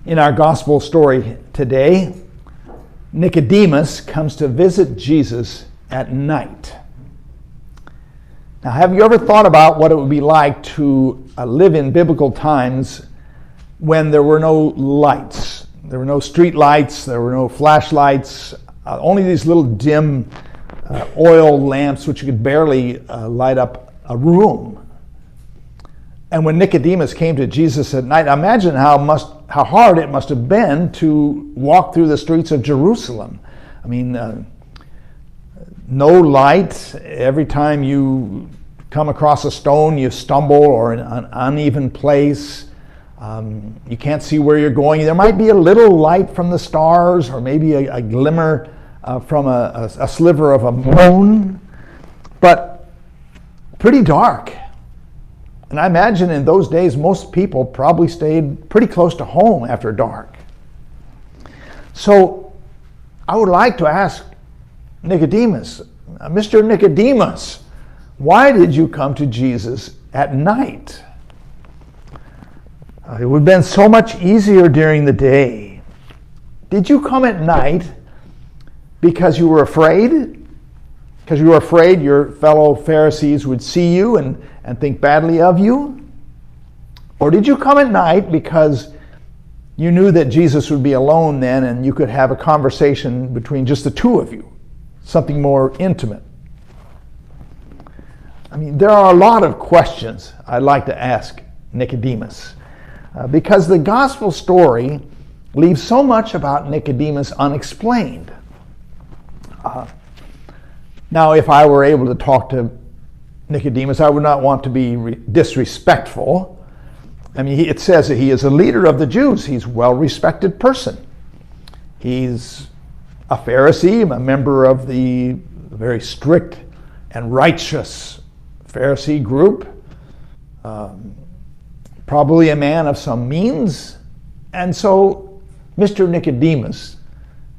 In our gospel story today, Nicodemus comes to visit Jesus at night. Now, have you ever thought about what it would be like to live in biblical times when there were no lights? There were no street lights, there were no flashlights, only these little dim oil lamps which you could barely light up a room. And when Nicodemus came to Jesus at night, imagine how hard it must have been to walk through the streets of Jerusalem. I mean, no light. Every time you come across a stone, you stumble, or an uneven place. You can't see where you're going. There might be a little light from the stars, or maybe a glimmer from a sliver of a moon, but pretty dark. And I imagine in those days, most people probably stayed pretty close to home after dark. So I would like to ask Nicodemus, Mr. Nicodemus, why did you come to Jesus at night? It would have been so much easier during the day. Did you come at night because you were afraid? Because you were afraid your fellow Pharisees would see you and think badly of you? Or did you come at night because you knew that Jesus would be alone then and you could have a conversation between just the two of you, something more intimate? I mean, there are a lot of questions I'd like to ask Nicodemus because the gospel story leaves so much about Nicodemus unexplained. Now, if I were able to talk to Nicodemus, I would not want to be disrespectful. I mean, it says that he is a leader of the Jews. He's a well-respected person. He's a Pharisee, a member of the very strict and righteous Pharisee group, probably a man of some means. And so Mr. Nicodemus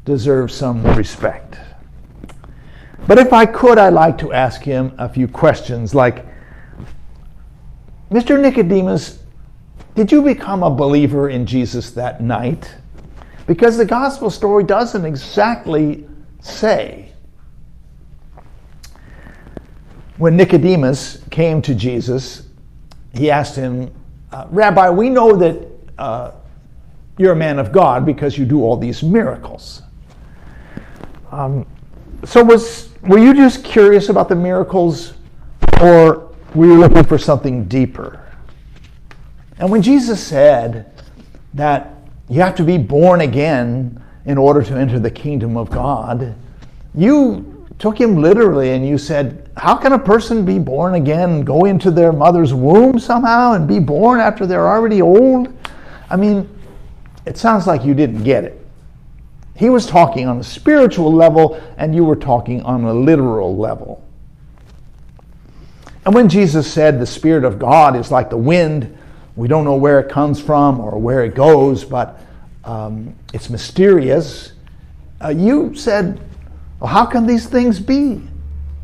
deserves some respect. But if I could, I'd like to ask him a few questions like, Mr. Nicodemus, did you become a believer in Jesus that night? Because the gospel story doesn't exactly say. When Nicodemus came to Jesus, he asked him, Rabbi, we know that you're a man of God because you do all these miracles. So were you just curious about the miracles, or were you looking for something deeper? And when Jesus said that you have to be born again in order to enter the kingdom of God, you took him literally and you said, how can a person be born again, go into their mother's womb somehow and be born after they're already old? I mean, it sounds like you didn't get it. He was talking on a spiritual level, and you were talking on a literal level. And when Jesus said the Spirit of God is like the wind, we don't know where it comes from or where it goes, but it's mysterious, you said, well, how can these things be?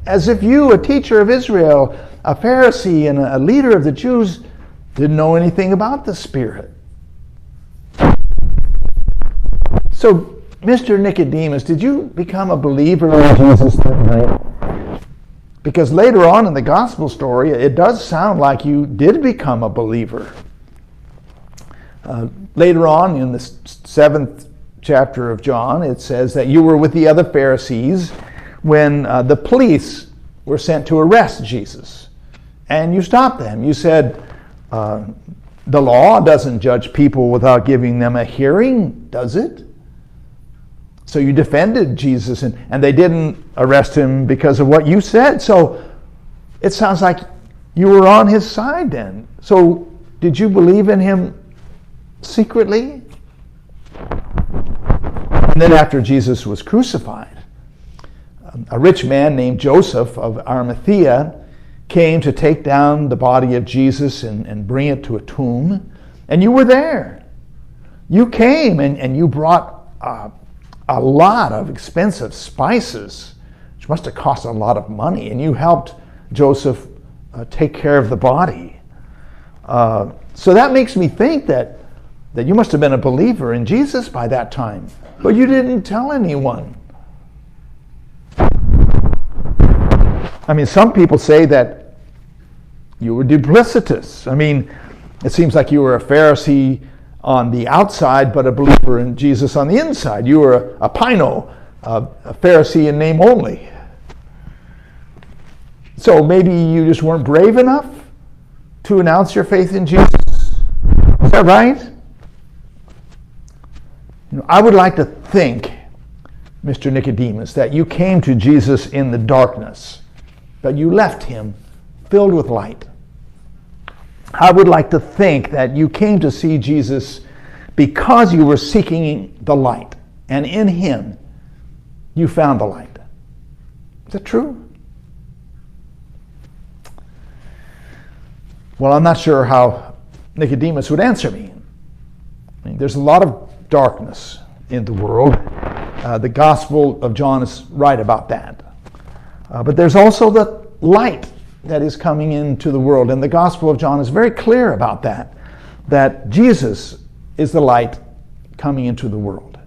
As if you, a teacher of Israel, a Pharisee, and a leader of the Jews, didn't know anything about the Spirit. So, Mr. Nicodemus, did you become a believer in Jesus that night? Because later on in the gospel story, it does sound like you did become a believer. Later on in the 7th chapter of John, it says that you were with the other Pharisees when the police were sent to arrest Jesus. And you stopped them. You said, the law doesn't judge people without giving them a hearing, does it? So you defended Jesus, and they didn't arrest him because of what you said. So it sounds like you were on his side then. So did you believe in him secretly? And then after Jesus was crucified, a rich man named Joseph of Arimathea came to take down the body of Jesus and bring it to a tomb. And you were there. You came and you brought a lot of expensive spices, which must have cost a lot of money, and you helped Joseph take care of the body. So that makes me think that that you must have been a believer in Jesus by that time, but you didn't tell anyone. I mean, some people say that you were duplicitous. I mean, it seems like you were a Pharisee on the outside, but a believer in Jesus on the inside. You were a Pino, a Pharisee in name only. So maybe you just weren't brave enough to announce your faith in Jesus. Is that right? I would like to think, Mr. Nicodemus, that you came to Jesus in the darkness, but you left him filled with light. I would like to think that you came to see Jesus because you were seeking the light, and in him you found the light. Is that true? Well, I'm not sure how Nicodemus would answer me. I mean, there's a lot of darkness in the world. The Gospel of John is right about that. But there's also the light that is coming into the world, and the Gospel of John is very clear about that Jesus is the light coming into the world.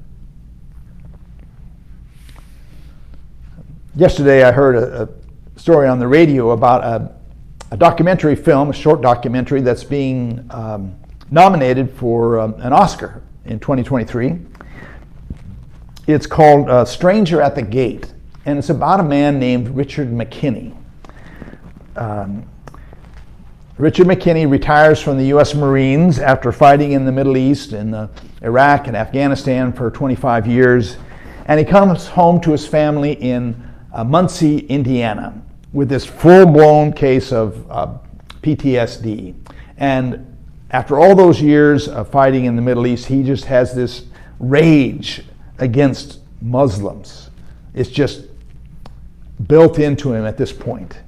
Yesterday I heard a story on the radio about a documentary film, a short documentary that's being nominated for an Oscar in 2023. It's called Stranger at the Gate, and it's about a man named Richard McKinney. Richard McKinney retires from the U.S. Marines after fighting in the Middle East, in Iraq and Afghanistan for 25 years, and he comes home to his family in Muncie, Indiana, with this full-blown case of PTSD. And after all those years of fighting in the Middle East, he just has this rage against Muslims. It's just built into him at this point.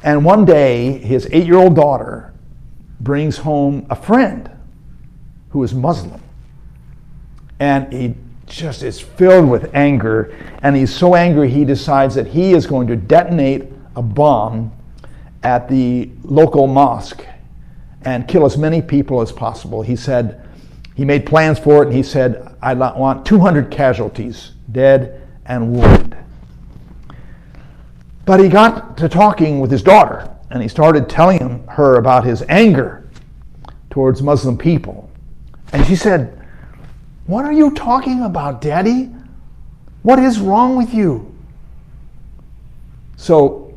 And one day, his 8-year-old daughter brings home a friend who is Muslim. And he just is filled with anger, and he's so angry he decides that he is going to detonate a bomb at the local mosque and kill as many people as possible. He said, he made plans for it, and he said, I want 200 casualties, dead and wounded. But he got to talking with his daughter, and he started telling her about his anger towards Muslim people. And she said, what are you talking about, Daddy? What is wrong with you? So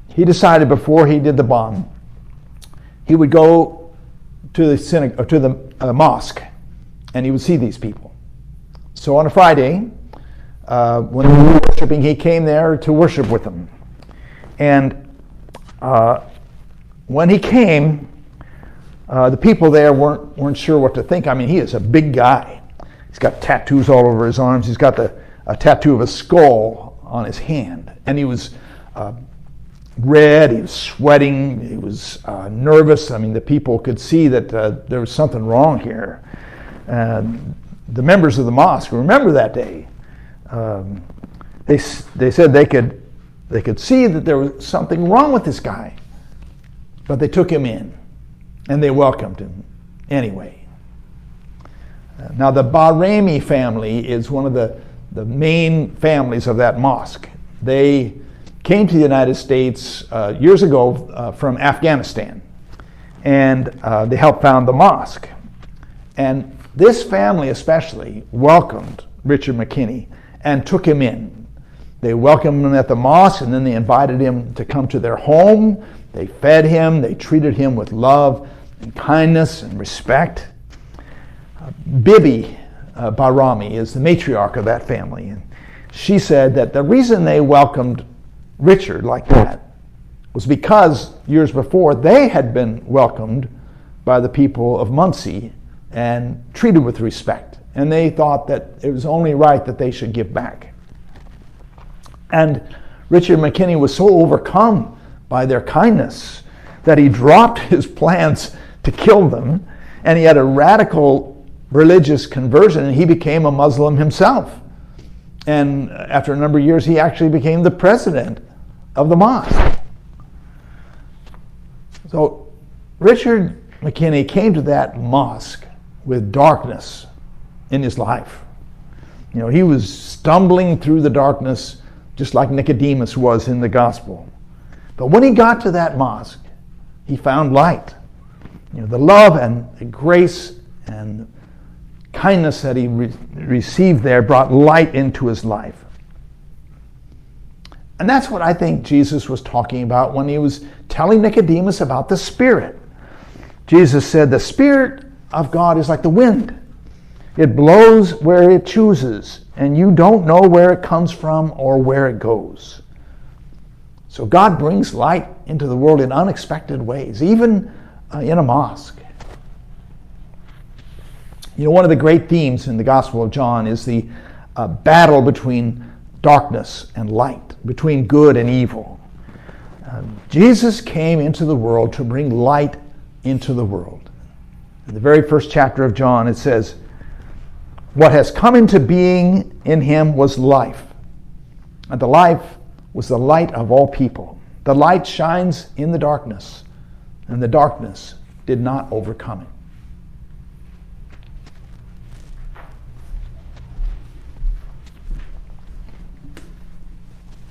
he decided before he did the bomb, he would go to the synagogue, or to the mosque, and he would see these people. So on a Friday, when they were worshiping, he came there to worship with them. And when he came, the people there weren't sure what to think. I mean, he is a big guy. He's got tattoos all over his arms. He's got a tattoo of a skull on his hand. And he was red, he was sweating, he was nervous. I mean, the people could see that there was something wrong here. The members of the mosque remember that day. They said they could see that there was something wrong with this guy, but they took him in and they welcomed him anyway. Now, the Bahraini family is one of the main families of that mosque. They came to the United States years ago from Afghanistan, and they helped found the mosque. And this family especially welcomed Richard McKinney and took him in. They welcomed him at the mosque, and then they invited him to come to their home. They fed him, they treated him with love and kindness and respect. Bibi Bahrami is the matriarch of that family, and she said that the reason they welcomed Richard like that was because years before they had been welcomed by the people of Muncie and treated with respect, and they thought that it was only right that they should give back. And Richard McKinney was so overcome by their kindness that he dropped his plans to kill them, and he had a radical religious conversion, and he became a Muslim himself. And after a number of years, he actually became the president of the mosque. So Richard McKinney came to that mosque with darkness in his life. You know, he was stumbling through the darkness just like Nicodemus was in the gospel. But when he got to that mosque, he found light. You know, the love and the grace and kindness that he received there brought light into his life. And that's what I think Jesus was talking about when he was telling Nicodemus about the Spirit. Jesus said, the Spirit of God is like the wind. It blows where it chooses, and you don't know where it comes from or where it goes. So God brings light into the world in unexpected ways, even in a mosque. You know, one of the great themes in the Gospel of John is the battle between darkness and light, between good and evil. Jesus came into the world to bring light into the world. In the very first chapter of John, it says, what has come into being in him was life, and the life was the light of all people. The light shines in the darkness, and the darkness did not overcome it.